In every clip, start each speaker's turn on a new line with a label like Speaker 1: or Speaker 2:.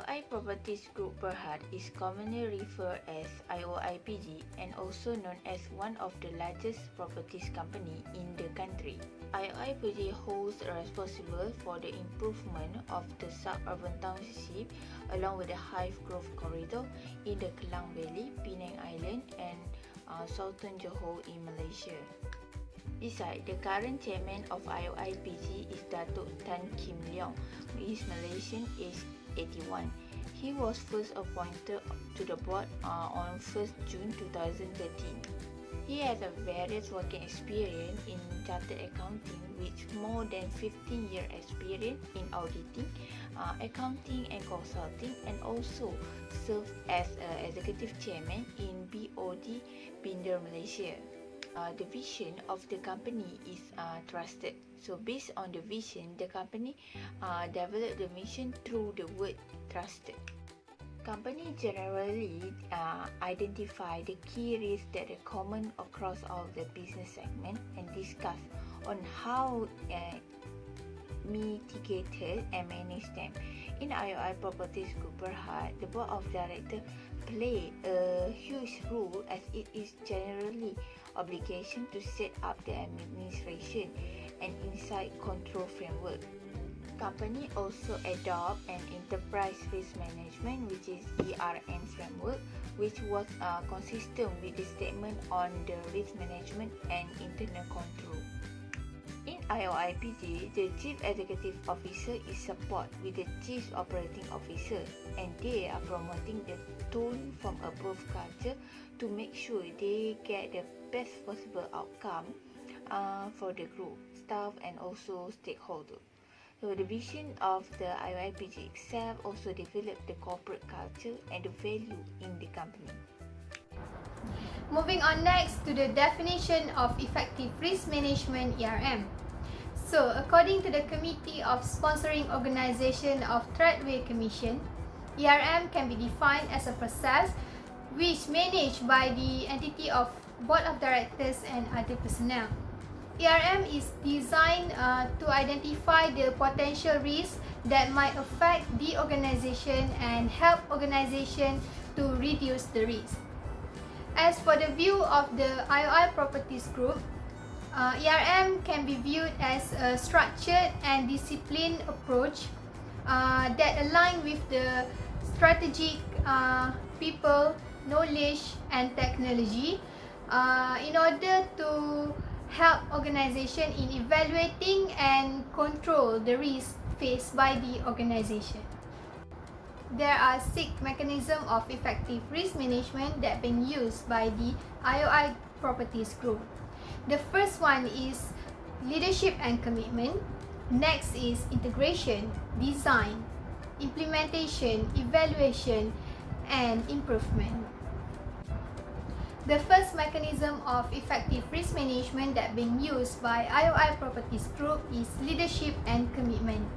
Speaker 1: IOI Properties Group BERHAD is commonly referred as IOIPG and also known as one of the largest properties company in the country. IOIPG holds responsible for the improvement of the suburban township along with the high growth corridor in the Klang Valley, Penang Island and Southern Johor in Malaysia. Besides, the current chairman of IOIPG is Datuk Tan Kim Leong, who is Malaysian, aged 81. He was first appointed to the board on 1st June 2013. He has a various working experience in chartered accounting with more than 15-year experience in auditing, accounting and consulting, and also served as executive chairman in BOD Binder Malaysia. The vision of the company is trusted. So based on the vision, the company developed the mission through the word trusted. Company generally identify the key risks that are common across all the business segments and discuss on how mitigated and manage them. In IOI Properties Group BERHAD, the board of directors play a huge role as it is generally obligation to set up the administration and inside control framework. Company also adopt an enterprise risk management, which is ERM framework, which was consistent with the statement on the risk management and internal control. In IOIPG, the Chief Executive Officer is support with the Chief Operating Officer, and they are promoting the tone from above culture to make sure they get the best possible outcome for the group, staff and also stakeholders. So the vision of the IOIPG itself also develop the corporate culture and the value in the company.
Speaker 2: Moving on next to the definition of effective risk management ERM. So, according to the Committee of Sponsoring Organisation of Tradeway Commission, ERM can be defined as a process which managed by the entity of Board of Directors and other personnel. ERM is designed to identify the potential risks that might affect the organisation and help organisation to reduce the risk. As for the view of the IOI Properties Group, ERM can be viewed as a structured and disciplined approach that align with the strategic people, knowledge and technology in order to help organisation in evaluating and control the risk faced by the organisation. There are 6 mechanisms of effective risk management that being used by the IOI Properties Group. The first one is leadership and commitment. Next is integration, design, implementation, evaluation, and improvement. The first mechanism of effective risk management that being used by IOI Properties Group is leadership and commitment.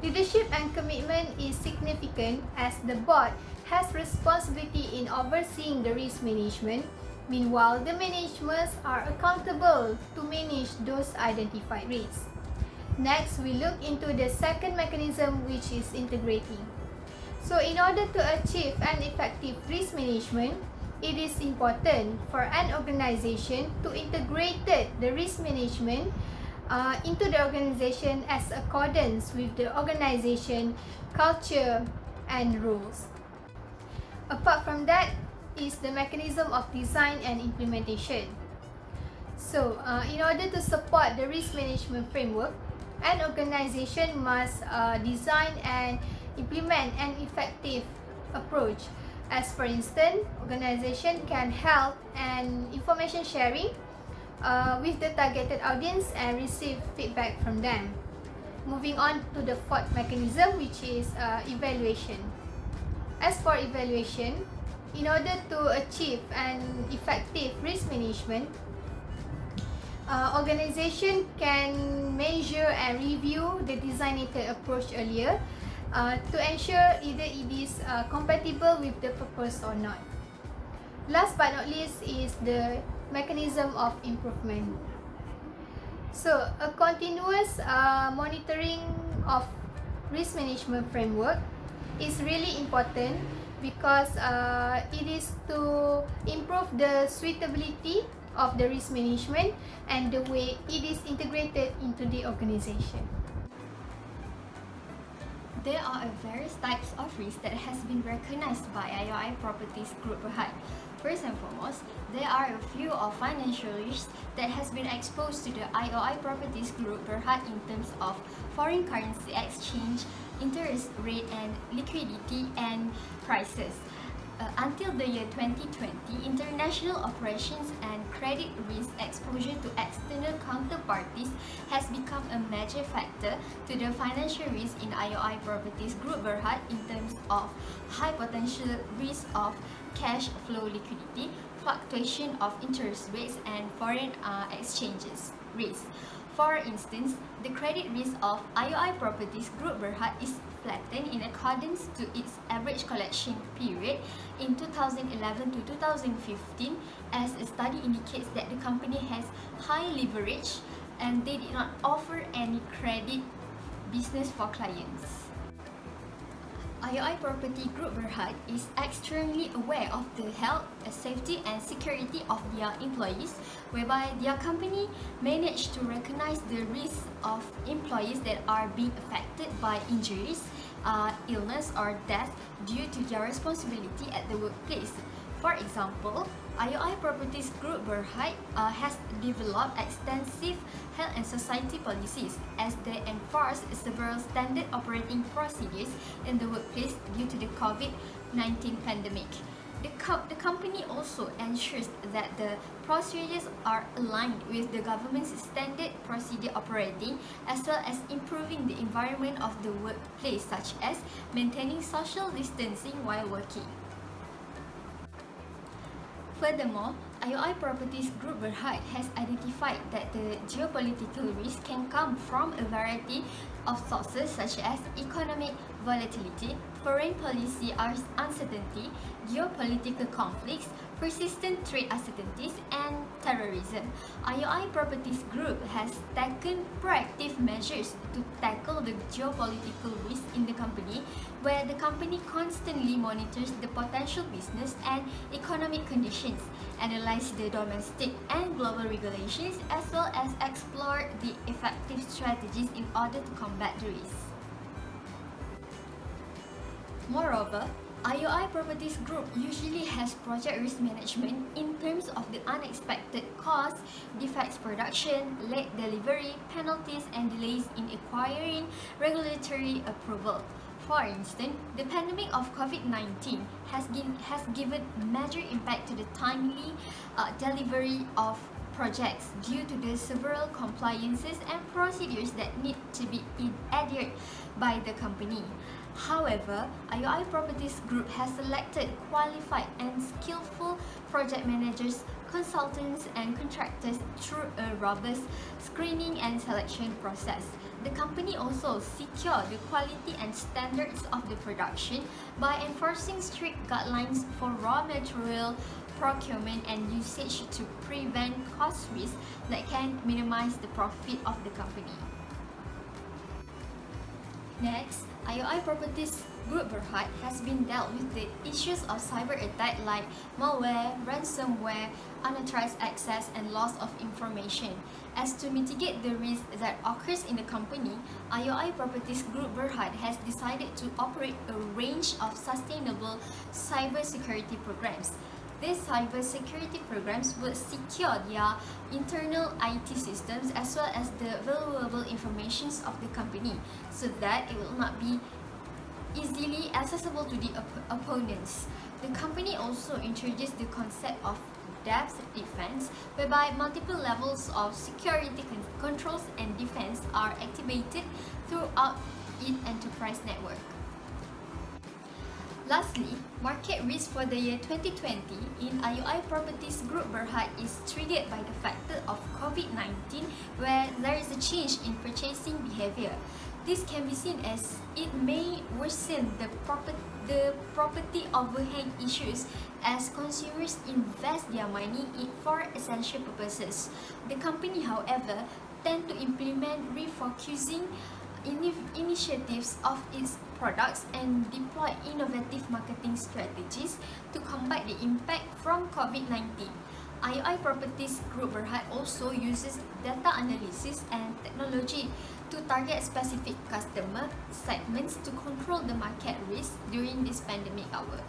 Speaker 2: Leadership and commitment is significant as the board has responsibility in overseeing the risk management. Meanwhile, the managements are accountable to manage those identified risks. Next, we look into the second mechanism, which is integrating. So, in order to achieve an effective risk management, it is important for an organisation to integrate the risk management into the organisation as accordance with the organisation culture and rules. Apart from that is the mechanism of design and implementation. So, in order to support the risk management framework, an organisation must design and implement an effective approach. As for instance, organisation can help and information sharing with the targeted audience and receive feedback from them. Moving on to the fourth mechanism, which is evaluation. As for evaluation, in order to achieve an effective risk management, organisation can measure and review the designated approach earlier to ensure either it is compatible with the purpose or not. Last but not least is the mechanism of improvement. So, a continuous monitoring of risk management framework is really important because it is to improve the suitability of the risk management and the way it is integrated into the organization.
Speaker 3: There are various types of risks that has been recognized by IOI Properties Group BERHAD. First and foremost, there are a few of financial risks that has been exposed to the IOI Properties Group BERHAD in terms of foreign currency exchange, interest rate and liquidity and prices. Until the year 2020, international operations and credit risk exposure to external counterparties has become a major factor to the financial risk in IOI Properties Group BERHAD in terms of high potential risk of cash flow liquidity, fluctuation of interest rates and foreign exchanges risk. For instance, the credit risk of IOI Properties Group BERHAD is flattened in accordance to its average collection period in 2011 to 2015, as a study indicates that the company has high leverage and they did not offer any credit business for clients. IOI Property Group BERHAD is extremely aware of the health, safety and security of their employees, whereby their company managed to recognize the risk of employees that are being affected by injuries, illness or death due to their responsibility at the workplace. For example, IOI Properties Group BERHAD has developed extensive health and society policies as they enforce several standard operating procedures in the workplace due to the COVID-19 pandemic. The company also ensures that the procedures are aligned with the government's standard procedure operating, as well as improving the environment of the workplace, such as maintaining social distancing while working. Furthermore, IOI Properties Group BERHAD has identified that the geopolitical risk can come from a variety of sources such as economic volatility, foreign policy uncertainty, geopolitical conflicts, persistent trade uncertainties, and terrorism. IOI Properties Group has taken proactive measures to tackle the geopolitical risk in the company, where the company constantly monitors the potential business and economic conditions, analyze the domestic and global regulations, as well as explore the effective strategies in order to combat the risk. Moreover, IOI Properties Group usually has project risk management in terms of the unexpected costs, defects production, late delivery, penalties and delays in acquiring regulatory approval. For instance, the pandemic of COVID-19 has given major impact to the timely delivery of projects due to the several compliances and procedures that need to be adhered by the company. However, IOI Properties Group has selected qualified and skillful project managers, consultants and contractors through a robust screening and selection process. The company also secured the quality and standards of the production by enforcing strict guidelines for raw material procurement and usage to prevent cost risks that can minimize the profit of the company. Next, IOI Properties Group BERHAD has been dealt with the issues of cyber attack like malware, ransomware, unauthorized access and loss of information. As to mitigate the risk that occurs in the company, IOI Properties Group BERHAD has decided to operate a range of sustainable cybersecurity programs. These cybersecurity programs will secure their internal IT systems as well as the valuable information of the company, so that it will not be easily accessible to the opponents. The company also introduced the concept of depth defense, whereby multiple levels of security controls and defense are activated throughout its enterprise network. Lastly, market risk for the year 2020 in IOI Properties Group BERHAD is triggered by the factor of COVID-19, where there is a change in purchasing behavior. This can be seen as it may worsen the property overhang issues as consumers invest their money for essential purposes. The company, however, tend to implement refocusing initiatives of its products and deploy innovative marketing strategies to combat the impact from COVID-19. IOI Properties Group BERHAD also uses data analysis and technology to target specific customer segments to control the market risk during this pandemic hour.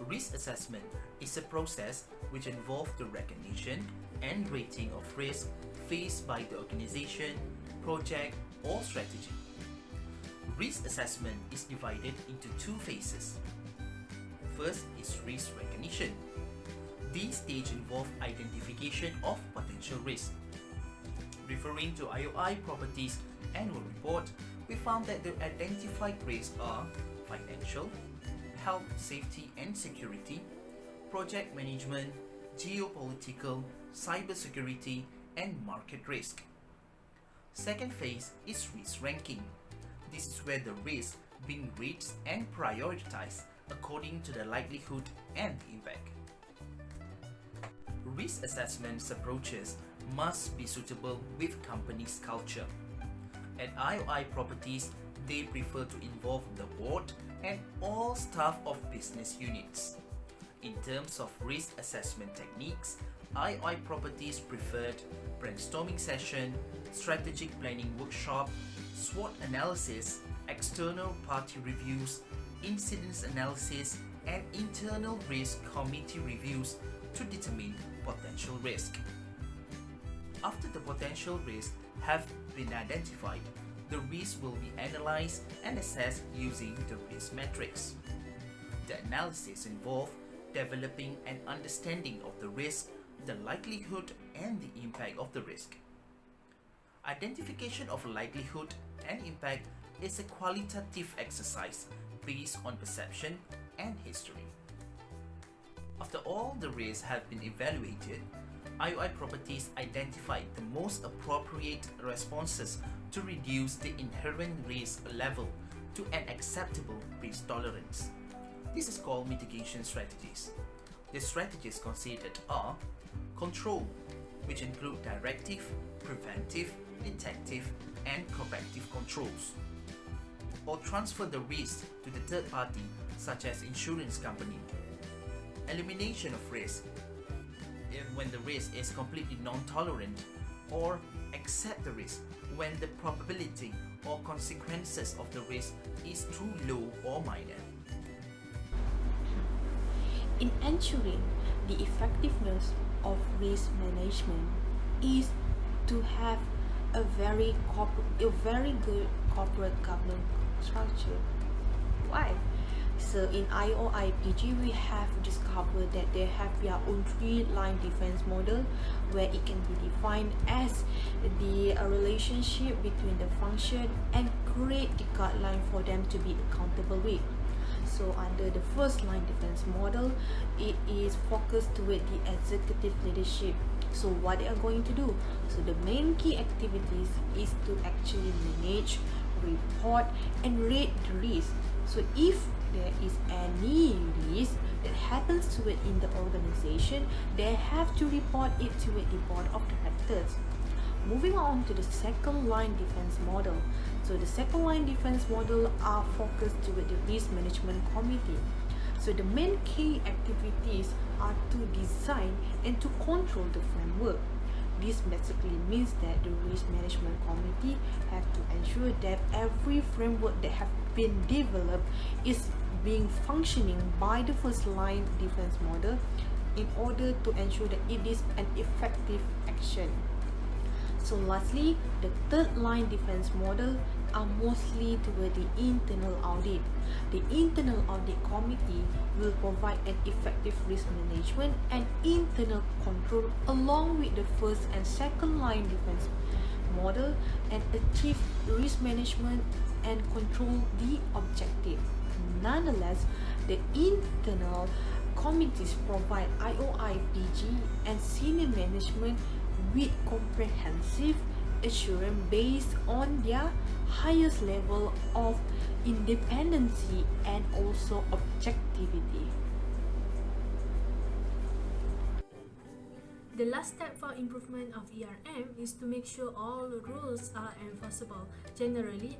Speaker 4: Risk assessment is a process which involves the recognition and rating of risk faced by the organization, project, or strategy. Risk assessment is divided into two phases. First is risk recognition. This stage involves identification of potential risk. Referring to IOI Properties annual report, we found that the identified risks are financial, health, safety and security, project management, geopolitical, cybersecurity, and market risk. Second phase is risk ranking. This is where the risks being rated and prioritized according to the likelihood and impact. Risk assessment approaches must be suitable with company's culture. At IOI Properties, they prefer to involve the board and all staff of business units. In terms of risk assessment techniques, IOI Properties preferred brainstorming session, strategic planning workshop, SWOT analysis, external party reviews, incidents analysis, and internal risk committee reviews to determine potential risk. After the potential risks have been identified, the risk will be analyzed and assessed using the risk matrix. The analysis involves developing an understanding of the risk, the likelihood, and the impact of the risk. Identification of likelihood and impact is a qualitative exercise based on perception and history. After all the risks have been evaluated, IOI Properties identified the most appropriate responses to reduce the inherent risk level to an acceptable risk tolerance. This is called mitigation strategies. The strategies considered are control, which include directive, preventive, detective, and corrective controls, or transfer the risk to the third party, such as insurance company. Elimination of risk, when the risk is completely non-tolerant, or accept the risk when the probability or consequences of the risk is too low or minor.
Speaker 5: In ensuring the effectiveness of risk management is to have a very good corporate governance structure. Why? So in IOI-PG, we have discovered that they have their own three-line defense model, where it can be defined as the relationship between the function and create the guideline for them to be accountable with. So under the first line defense model, it is focused toward the executive leadership. So what they are going to do? So the main key activities is to actually manage, report, and rate the risk. So if there is any risk that happens to it in the organization, they have to report it to the board of directors. Moving on to the second line defense model. So the second line defense model are focused to the risk management committee. So the main key activities are to design and to control the framework. This basically means that the risk management committee have to ensure that every framework that have been developed is being functioning by the first line defense model in order to ensure that it is an effective action. So lastly, the third line defense model are mostly toward the internal audit. The internal audit committee will provide an effective risk management and internal control along with the first and second line defense model and achieve risk management and control the objective. Nonetheless, the internal committees provide IOI-PG and senior management with comprehensive assurance based on their highest level of independency and also objectivity.
Speaker 6: The last step for improvement of ERM is to make sure all rules are enforceable. Generally,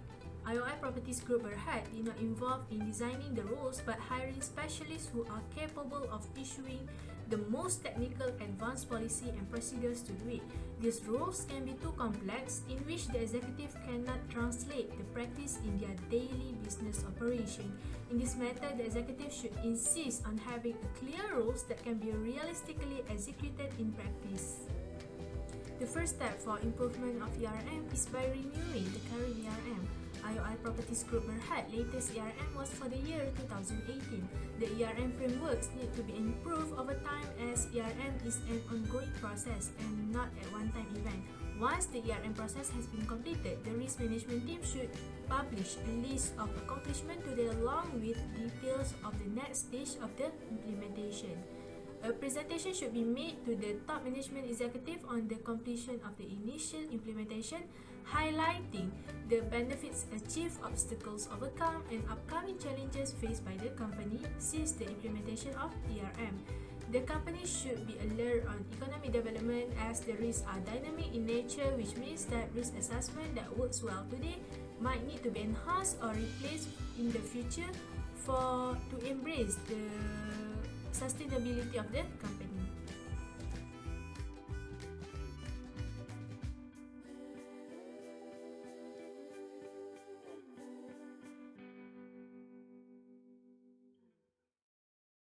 Speaker 6: IOI Properties Group BERHAD is not involved in designing the rules but hiring specialists who are capable of issuing the most technical advanced policy and procedures to do it. These rules can be too complex in which the executive cannot translate the practice in their daily business operation. In this matter, the executive should insist on having clear rules that can be realistically executed in practice. The first step for improvement of ERM is by renewing the current ERM. IOI Properties Group BERHAD latest ERM was for the year 2018. The ERM frameworks need to be improved over time as ERM is an ongoing process and not a one-time event. Once the ERM process has been completed, the risk management team should publish a list of accomplishments to them along with details of the next stage of the implementation. A presentation should be made to the top management executive on the completion of the initial implementation, highlighting the benefits achieved, obstacles overcome, and upcoming challenges faced by the company since the implementation of ERM. The company should be alert on economic development as the risks are dynamic in nature, which means that risk assessment that works well today might need to be enhanced or replaced in the future to embrace the sustainability of the company.